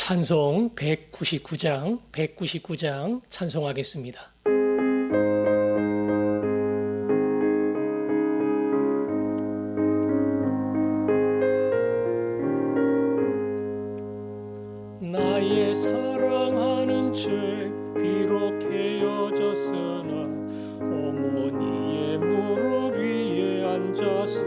찬송 199장 찬송하겠습니다. 나의 사랑하는 죄 비록 헤어졌으나 어머니의 무릎 위에 앉아서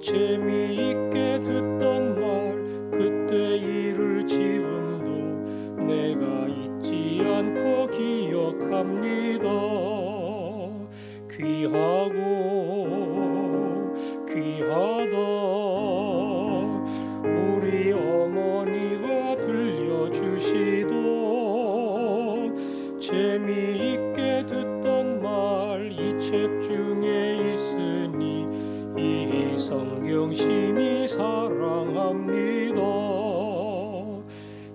재미있게 듣던 말 그때 일을 지금도 내가 잊지 않고 기억합니다. 귀하다 우리 어머니가 들려주시던 재미있게 듣던 말 이 책 중에 있으니 이 성경 심히 사랑합니다.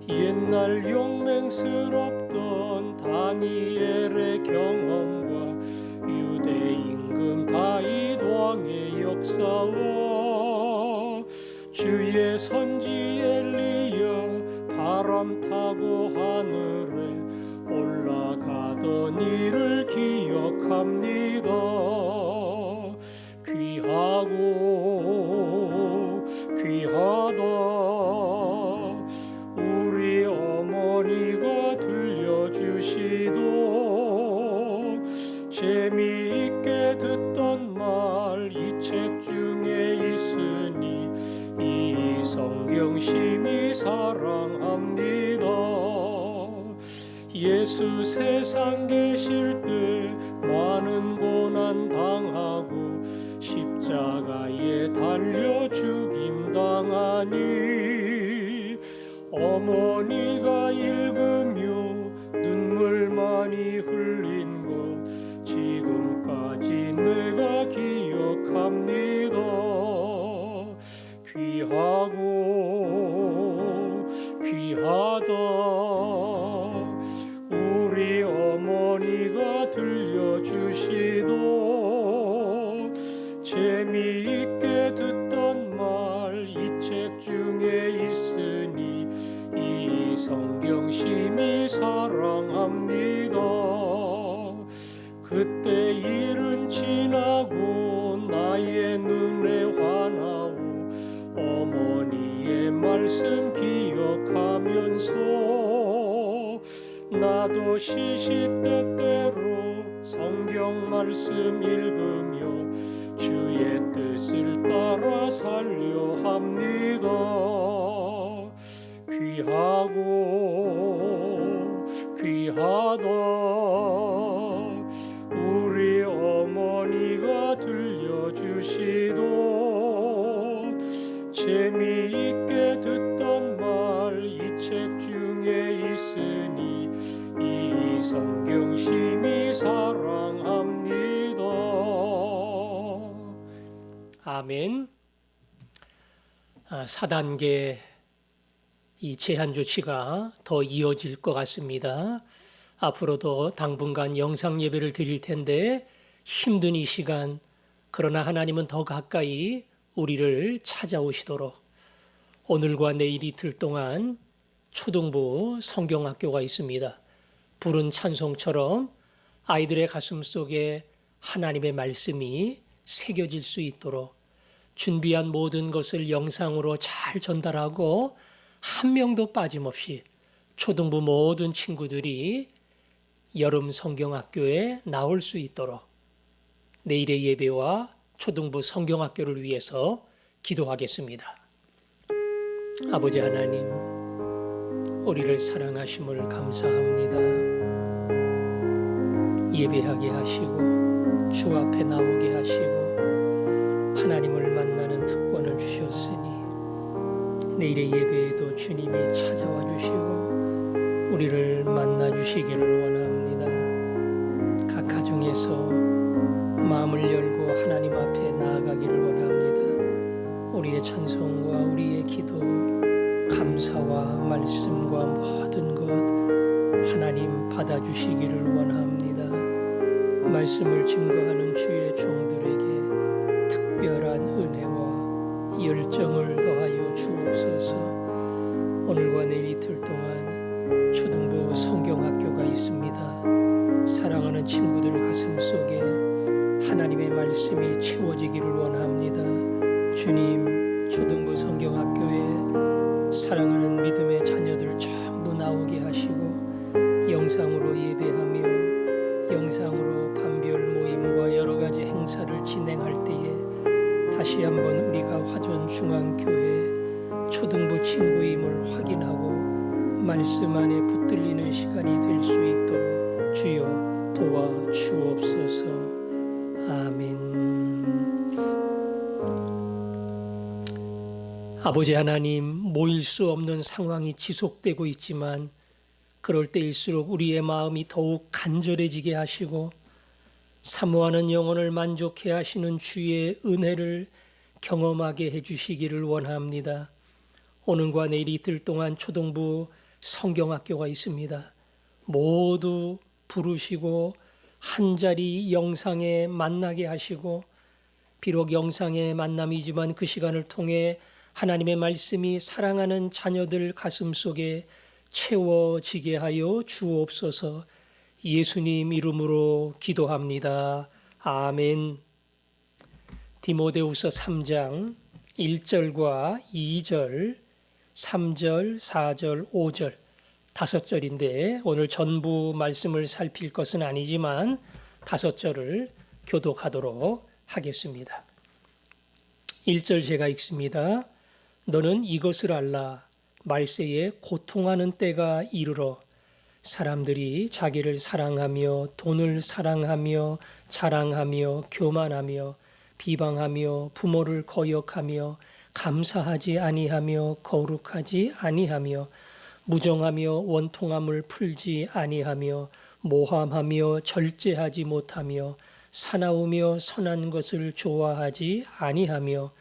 옛날 용맹스럽던 다니엘의 경험과 유대 임금 다윗 왕의 역사와 주의 선지 엘리야 바람 타고 하늘에 올라가던 일을 기억합니다. 귀하다 우리 어머니가 들려주시던 재미있게 듣던 말 이 책 중에 있으니 이 성경 심히 사랑합니다. 예수 세상 계실 때 많은 고난 당하고 십자가에 달려 죽임 당하니 어머니가 읽으며 눈물 많이 흘린 것 지금까지 내가 기억합니다. 귀하다 우리 어머니가 들려주시던 재미있게 듣던 말 이 책 중에 있으니 이 성경 심히 사랑합니다. 그때 일은 지나고 나의 눈에 환하오 어머니의 말씀 기억하면서 나도 시시때때로 성경 말씀 읽으며 주의 뜻을 따라 살려 합니다. 귀하다 우리 어머니가 들려주시던 재미있게 듣던 말 이 책 중에 있으니 이 성경 심히 사랑합니다. 아멘. 4단계 이 제한 조치가 더 이어질 것 같습니다. 앞으로도 당분간 영상 예배를 드릴 텐데 힘든 이 시간, 그러나 하나님은 더 가까이 우리를 찾아오시도록 오늘과 내일 이틀 동안 초등부 성경학교가 있습니다. 부른 찬송처럼 아이들의 가슴 속에 하나님의 말씀이 새겨질 수 있도록 준비한 모든 것을 영상으로 잘 전달하고 한 명도 빠짐없이 초등부 모든 친구들이 여름 성경학교에 나올 수 있도록 내일의 예배와 초등부 성경학교를 위해서 기도하겠습니다. 아버지 하나님, 우리를 사랑하심을 감사합니다. 예배하게 하시고 주 앞에 나오게 하시고 하나님을 만나는 특권을 주셨으니 내일의 예배에도 주님이 찾아와 주시고 우리를 만나 주시기를 원합니다. 각 가정에서 마음을 열고 하나님 앞에 나아가기를 원합니다. 우리의 찬송과 우리의 기도, 감사와 말씀과 모든 것 하나님 받아주시기를 원합니다. 말씀을 증거하는 주의 종들에게 특별한 은혜와 열정을 더하여 주옵소서. 오늘 사랑하는 친구들 가슴 속에 하나님의 말씀이 채워지기를 원합니다. 주님, 초등부 성경학교에 사랑하는 믿음의 자녀들 전부 나오게 하시고 영상으로 예배하며 영상으로 반별 모임과 여러 가지 행사를 진행할 때에 다시 한번 우리가 화전중앙교회 초등부 친구임을 확인하고 말씀 안에 붙들리는 시간이 될 수 있도록 주여 도와주옵소서. 아멘. 아버지 하나님, 모일 수 없는 상황이 지속되고 있지만 그럴 때일수록 우리의 마음이 더욱 간절해지게 하시고 사모하는 영혼을 만족해 하시는 주의 은혜를 경험하게 해주시기를 원합니다. 오늘과 내일 이틀 동안 초등부 성경학교가 있습니다. 모두 부르시고 한자리 영상에 만나게 하시고, 비록 영상의 만남이지만 그 시간을 통해 하나님의 말씀이 사랑하는 자녀들 가슴속에 채워지게 하여 주옵소서. 예수님 이름으로 기도합니다. 아멘. 디모데후서 3장 1절과 2절, 3절, 4절, 5절, 5절인데 오늘 전부 말씀을 살필 것은 아니지만 5절을 교독하도록 하겠습니다. 1절 제가 읽습니다. 너는 이것을 알라. 말세에 고통하는 때가 이르러 사람들이 자기를 사랑하며 돈을 사랑하며 자랑하며 교만하며 비방하며 부모를 거역하며 감사하지 아니하며 거룩하지 아니하며 무정하며 원통함을 풀지 아니하며 모함하며 절제하지 못하며 사나우며 선한 것을 좋아하지 아니하며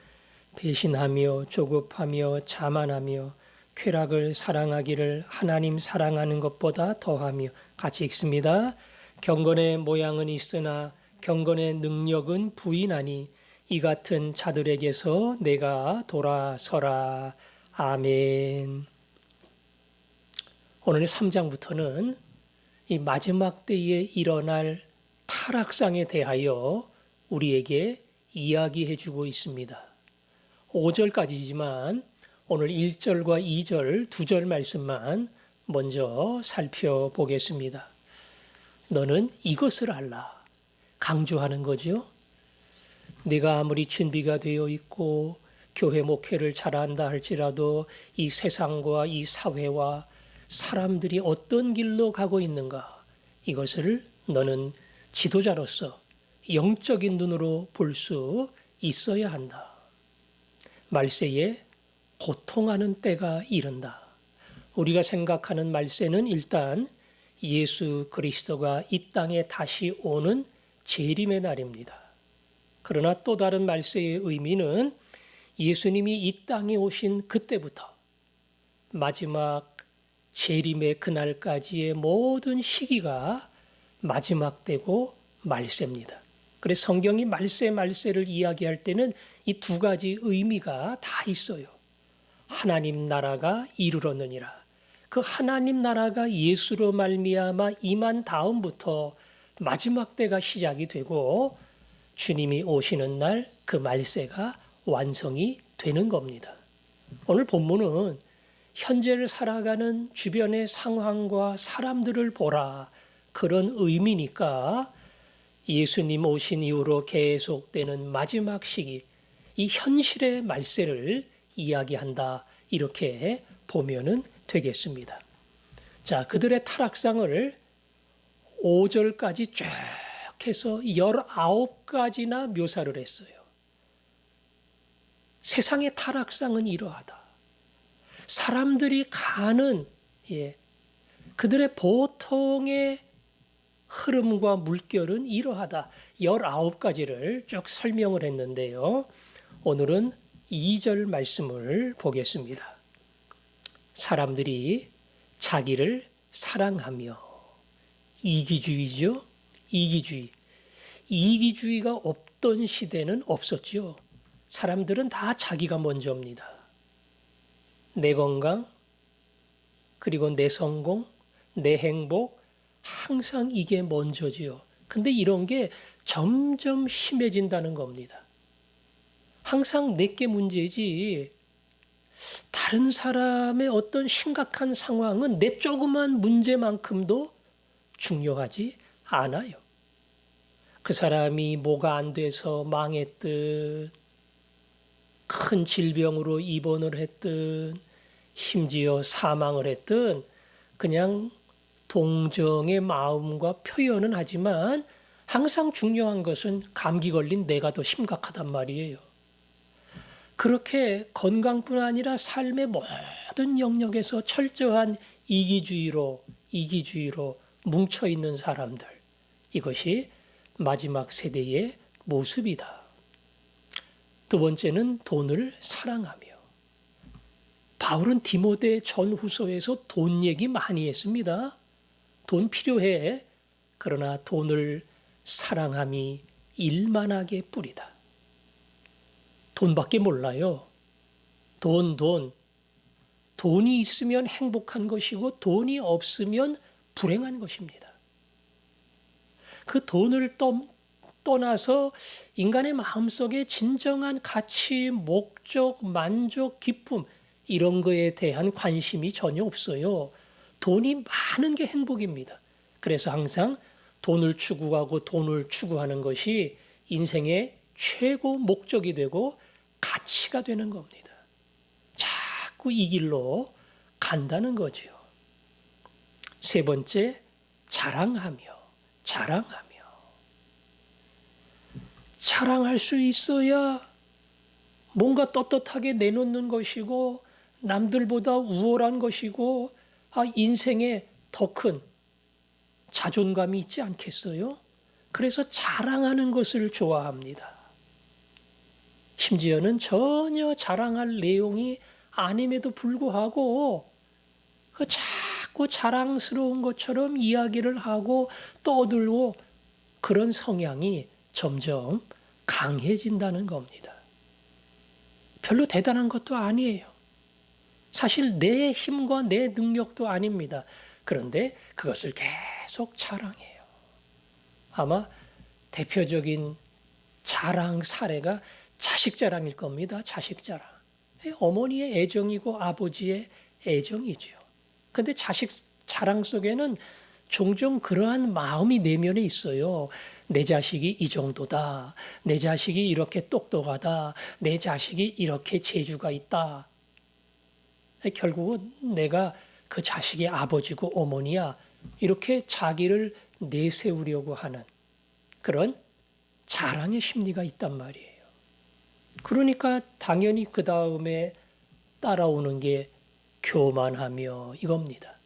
배신하며 조급하며 자만하며 쾌락을 사랑하기를 하나님 사랑하는 것보다 더하며, 같이 읽습니다. 경건의 모양은 있으나 경건의 능력은 부인하니 이 같은 자들에게서 내가 돌아서라. 아멘. 오늘 3장부터는 이 마지막 때에 일어날 타락상에 대하여 우리에게 이야기해 주고 있습니다. 5절까지지만 오늘 1절과 2절, 2절 말씀만 먼저 살펴보겠습니다. 너는 이것을 알라. 강조하는 거죠. 네가 아무리 준비가 되어 있고 교회 목회를 잘한다 할지라도 이 세상과 이 사회와 사람들이 어떤 길로 가고 있는가, 이것을 너는 지도자로서 영적인 눈으로 볼 수 있어야 한다. 말세에 고통하는 때가 이른다. 우리가 생각하는 말세는 일단 예수 그리스도가 이 땅에 다시 오는 재림의 날입니다. 그러나 또 다른 말세의 의미는 예수님이 이 땅에 오신 그때부터 마지막 재림의 그날까지의 모든 시기가 마지막 때고 말세입니다. 그래서 성경이 말세를 이야기할 때는 이 두 가지 의미가 다 있어요. 하나님 나라가 이르렀느니라. 그 하나님 나라가 예수로 말미암아 임한 다음부터 마지막 때가 시작이 되고 주님이 오시는 날 그 말세가 완성이 되는 겁니다. 오늘 본문은 현재를 살아가는 주변의 상황과 사람들을 보라, 그런 의미니까 예수님 오신 이후로 계속되는 마지막 시기, 이 현실의 말세를 이야기한다, 이렇게 보면은 되겠습니다. 자, 그들의 타락상을 5절까지 쭉 해서 19가지나 묘사를 했어요. 세상의 타락상은 이러하다. 사람들이 가는 그들의 보통의 흐름과 물결은 이러하다. 19가지를 쭉 설명을 했는데요. 오늘은 2절 말씀을 보겠습니다. 사람들이 자기를 사랑하며, 이기주의죠. 이기주의가 없던 시대는 없었죠. 사람들은 다 자기가 먼저입니다. 내 건강, 그리고 내 성공, 내 행복, 항상 이게 먼저지요. 근데 이런 게 점점 심해진다는 겁니다. 항상 내게 문제지 다른 사람의 어떤 심각한 상황은 내 조그만 문제만큼도 중요하지 않아요. 그 사람이 뭐가 안 돼서 망했든 큰 질병으로 입원을 했든 심지어 사망을 했든 그냥 동정의 마음과 표현은 하지만 항상 중요한 것은 감기 걸린 내가 더 심각하단 말이에요. 그렇게 건강뿐 아니라 삶의 모든 영역에서 철저한 이기주의로 뭉쳐있는 사람들. 이것이 마지막 세대의 모습이다. 두 번째는 돈을 사랑하며. 바울은 디모데 전후서에서 돈 얘기 많이 했습니다. 돈 필요해. 그러나 돈을 사랑함이 일만하게 뿌리다. 돈밖에 몰라요. 돈이 있으면 행복한 것이고 돈이 없으면 불행한 것입니다. 그 돈을 떠나서 인간의 마음속에 진정한 가치, 목적, 만족, 기쁨 이런 거에 대한 관심이 전혀 없어요. 돈이 많은 게 행복입니다. 그래서 항상 돈을 추구하는 것이 인생의 최고 목적이 되고 가치가 되는 겁니다. 자꾸 이 길로 간다는 거죠. 세 번째, 자랑하며. 자랑할 수 있어야 뭔가 떳떳하게 내놓는 것이고 남들보다 우월한 것이고 인생에 더 큰 자존감이 있지 않겠어요? 그래서 자랑하는 것을 좋아합니다. 심지어는 전혀 자랑할 내용이 아님에도 불구하고 그 자꾸 자랑스러운 것처럼 이야기를 하고 떠들고 그런 성향이 점점 강해진다는 겁니다. 별로 대단한 것도 아니에요. 사실 내 힘과 내 능력도 아닙니다. 그런데 그것을 계속 자랑해요. 아마 대표적인 자랑 사례가 자식 자랑일 겁니다. 자식 자랑. 어머니의 애정이고 아버지의 애정이지요. 근데 자식 자랑 속에는 종종 그러한 마음이 내면에 있어요. 내 자식이 이 정도다. 내 자식이 이렇게 똑똑하다. 내 자식이 이렇게 재주가 있다. 결국은 내가 그 자식의 아버지고 어머니야. 이렇게 자기를 내세우려고 하는 그런 자랑의 심리가 있단 말이에요. 그러니까 당연히 그 다음에 따라오는 게 교만하며 이겁니다.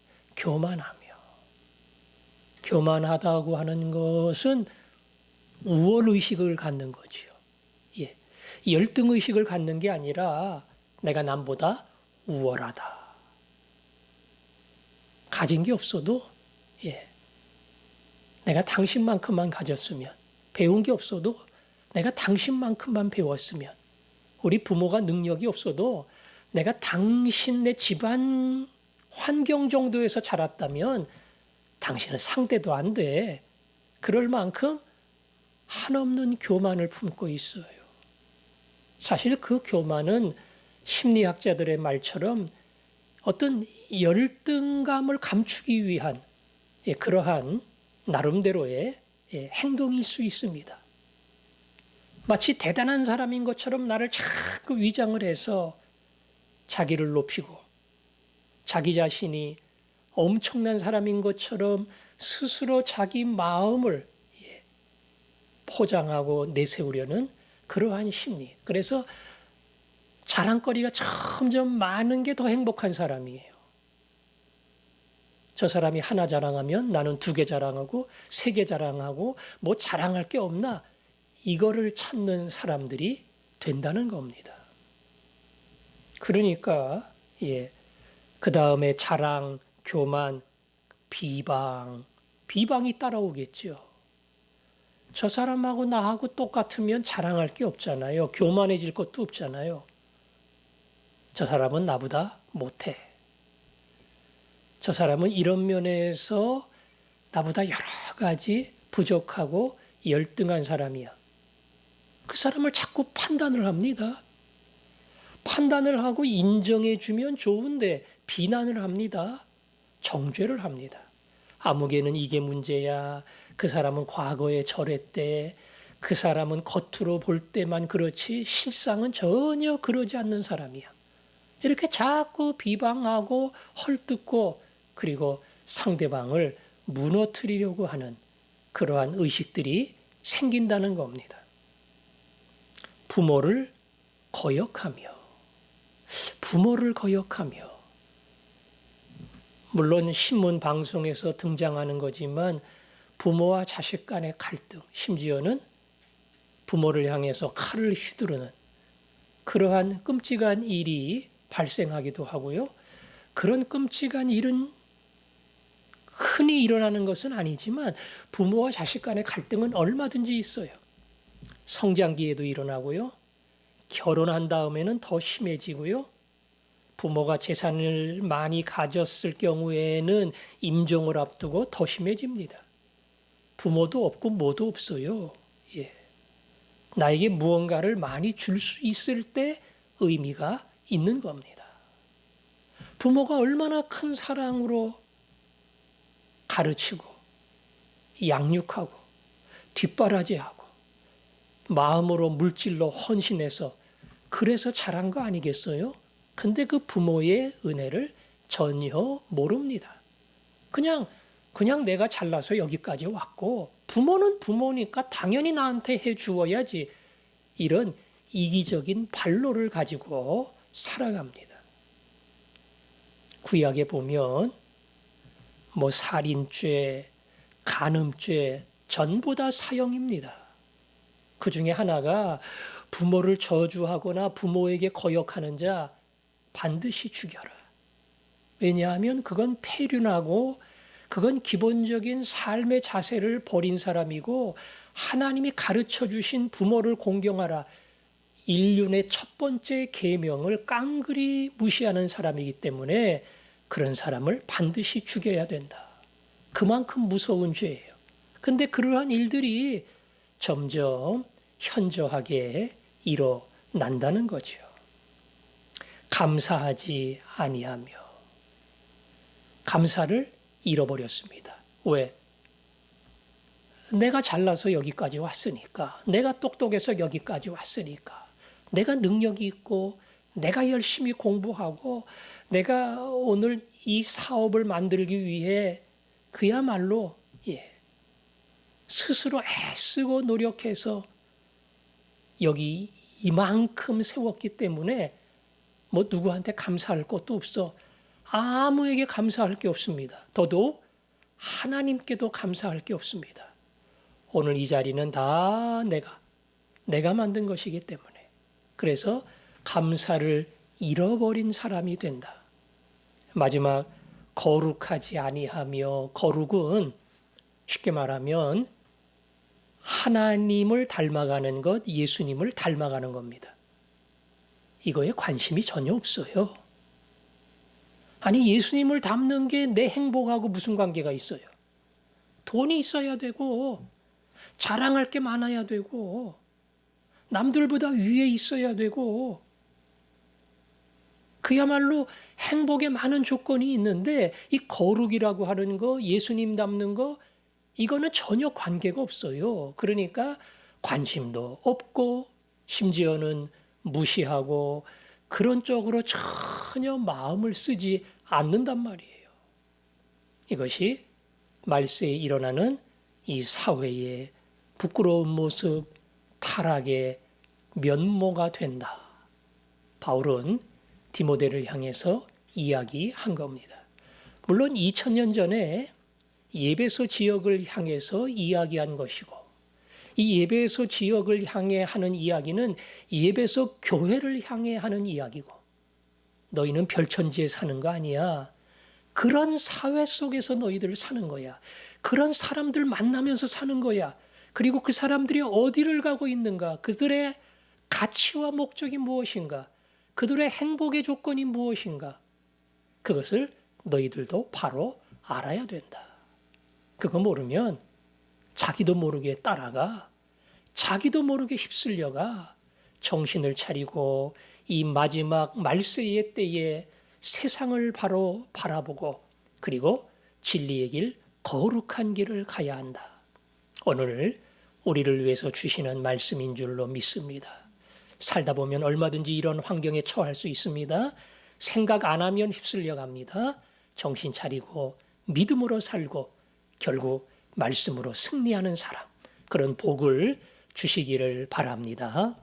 교만하다고 하는 것은 우월의식을 갖는 거지요. 예. 열등의식을 갖는 게 아니라 내가 남보다 우월하다. 가진 게 없어도 내가 당신만큼만 가졌으면 배운 게 없어도 내가 당신만큼만 배웠으면 우리 부모가 능력이 없어도 내가 당신네 집안 환경 정도에서 자랐다면 당신은 상대도 안 돼. 그럴 만큼 한없는 교만을 품고 있어요. 사실 그 교만은 심리학자들의 말처럼 어떤 열등감을 감추기 위한 그러한 나름대로의 행동일 수 있습니다. 마치 대단한 사람인 것처럼 나를 자꾸 위장을 해서 자기를 높이고 자기 자신이 엄청난 사람인 것처럼 스스로 자기 마음을 포장하고 내세우려는 그러한 심리. 그래서 자랑거리가 점점 많은 게 더 행복한 사람이에요. 저 사람이 하나 자랑하면 나는 2개 자랑하고 3개 자랑하고 뭐 자랑할 게 없나? 이거를 찾는 사람들이 된다는 겁니다. 그러니까 그 다음에 자랑, 교만, 비방이 따라오겠죠. 저 사람하고 나하고 똑같으면 자랑할 게 없잖아요. 교만해질 것도 없잖아요. 저 사람은 나보다 못해. 저 사람은 이런 면에서 나보다 여러 가지 부족하고 열등한 사람이야. 그 사람을 자꾸 판단을 합니다. 판단을 하고 인정해 주면 좋은데 비난을 합니다. 정죄를 합니다. 아무개는 이게 문제야. 그 사람은 과거에 저랬대. 그 사람은 겉으로 볼 때만 그렇지 실상은 전혀 그러지 않는 사람이야. 이렇게 자꾸 비방하고 헐뜯고 그리고 상대방을 무너뜨리려고 하는 그러한 의식들이 생긴다는 겁니다. 부모를 거역하며 물론 신문 방송에서 등장하는 거지만 부모와 자식 간의 갈등, 심지어는 부모를 향해서 칼을 휘두르는 그러한 끔찍한 일이 발생하기도 하고요. 그런 끔찍한 일은 흔히 일어나는 것은 아니지만 부모와 자식 간의 갈등은 얼마든지 있어요. 성장기에도 일어나고요. 결혼한 다음에는 더 심해지고요. 부모가 재산을 많이 가졌을 경우에는 임종을 앞두고 더 심해집니다. 부모도 없고 뭐도 없어요. 예. 나에게 무언가를 많이 줄 수 있을 때 의미가 있는 겁니다. 부모가 얼마나 큰 사랑으로 가르치고 양육하고 뒷바라지하고 마음으로 물질로 헌신해서 그래서 자란 거 아니겠어요? 근데 그 부모의 은혜를 전혀 모릅니다. 그냥 내가 잘나서 여기까지 왔고 부모는 부모니까 당연히 나한테 해 주어야지. 이런 이기적인 반로를 가지고 살아갑니다. 구약에 보면 살인죄, 간음죄 전부 다 사형입니다. 그 중에 하나가 부모를 저주하거나 부모에게 거역하는 자 반드시 죽여라. 왜냐하면 그건 폐륜하고 그건 기본적인 삶의 자세를 버린 사람이고 하나님이 가르쳐 주신 부모를 공경하라. 인륜의 첫 번째 계명을 깡그리 무시하는 사람이기 때문에 그런 사람을 반드시 죽여야 된다. 그만큼 무서운 죄예요. 근데 그러한 일들이 점점 현저하게 일어난다는 거죠. 감사하지 아니하며 감사를 잃어버렸습니다. 왜? 내가 잘나서 여기까지 왔으니까, 내가 똑똑해서 여기까지 왔으니까, 내가 능력이 있고 내가 열심히 공부하고 내가 오늘 이 사업을 만들기 위해 그야말로 스스로 애쓰고 노력해서 여기 이만큼 세웠기 때문에 누구한테 감사할 것도 없어. 아무에게 감사할 게 없습니다. 더더욱 하나님께도 감사할 게 없습니다. 오늘 이 자리는 다 내가 만든 것이기 때문에. 그래서 감사를 잃어버린 사람이 된다. 마지막 거룩하지 아니하며, 거룩은 쉽게 말하면 하나님을 닮아가는 것, 예수님을 닮아가는 겁니다. 이거에 관심이 전혀 없어요. 아니, 예수님을 닮는 게 내 행복하고 무슨 관계가 있어요? 돈이 있어야 되고 자랑할 게 많아야 되고 남들보다 위에 있어야 되고 그야말로 행복에 많은 조건이 있는데 이 거룩이라고 하는 거, 예수님 닮는 거, 이거는 전혀 관계가 없어요. 그러니까 관심도 없고 심지어는 무시하고 그런 쪽으로 전혀 마음을 쓰지 않는단 말이에요. 이것이 말세에 일어나는 이 사회의 부끄러운 모습, 타락의 면모가 된다. 바울은 디모데를 향해서 이야기한 겁니다. 물론 2000년 전에 예배소 지역을 향해서 이야기한 것이고 이 예배소 지역을 향해 하는 이야기는 예배소 교회를 향해 하는 이야기고 너희는 별천지에 사는 거 아니야. 그런 사회 속에서 너희들 사는 거야. 그런 사람들 만나면서 사는 거야. 그리고 그 사람들이 어디를 가고 있는가? 그들의 가치와 목적이 무엇인가? 그들의 행복의 조건이 무엇인가? 그것을 너희들도 바로 알아야 된다. 그거 모르면 자기도 모르게 따라가, 자기도 모르게 휩쓸려가, 정신을 차리고 이 마지막 말세의 때에 세상을 바로 바라보고 그리고 진리의 길, 거룩한 길을 가야 한다. 오늘 우리를 위해서 주시는 말씀인 줄로 믿습니다. 살다 보면 얼마든지 이런 환경에 처할 수 있습니다. 생각 안 하면 휩쓸려 갑니다. 정신 차리고 믿음으로 살고 결국 말씀으로 승리하는 사람, 그런 복을 주시기를 바랍니다.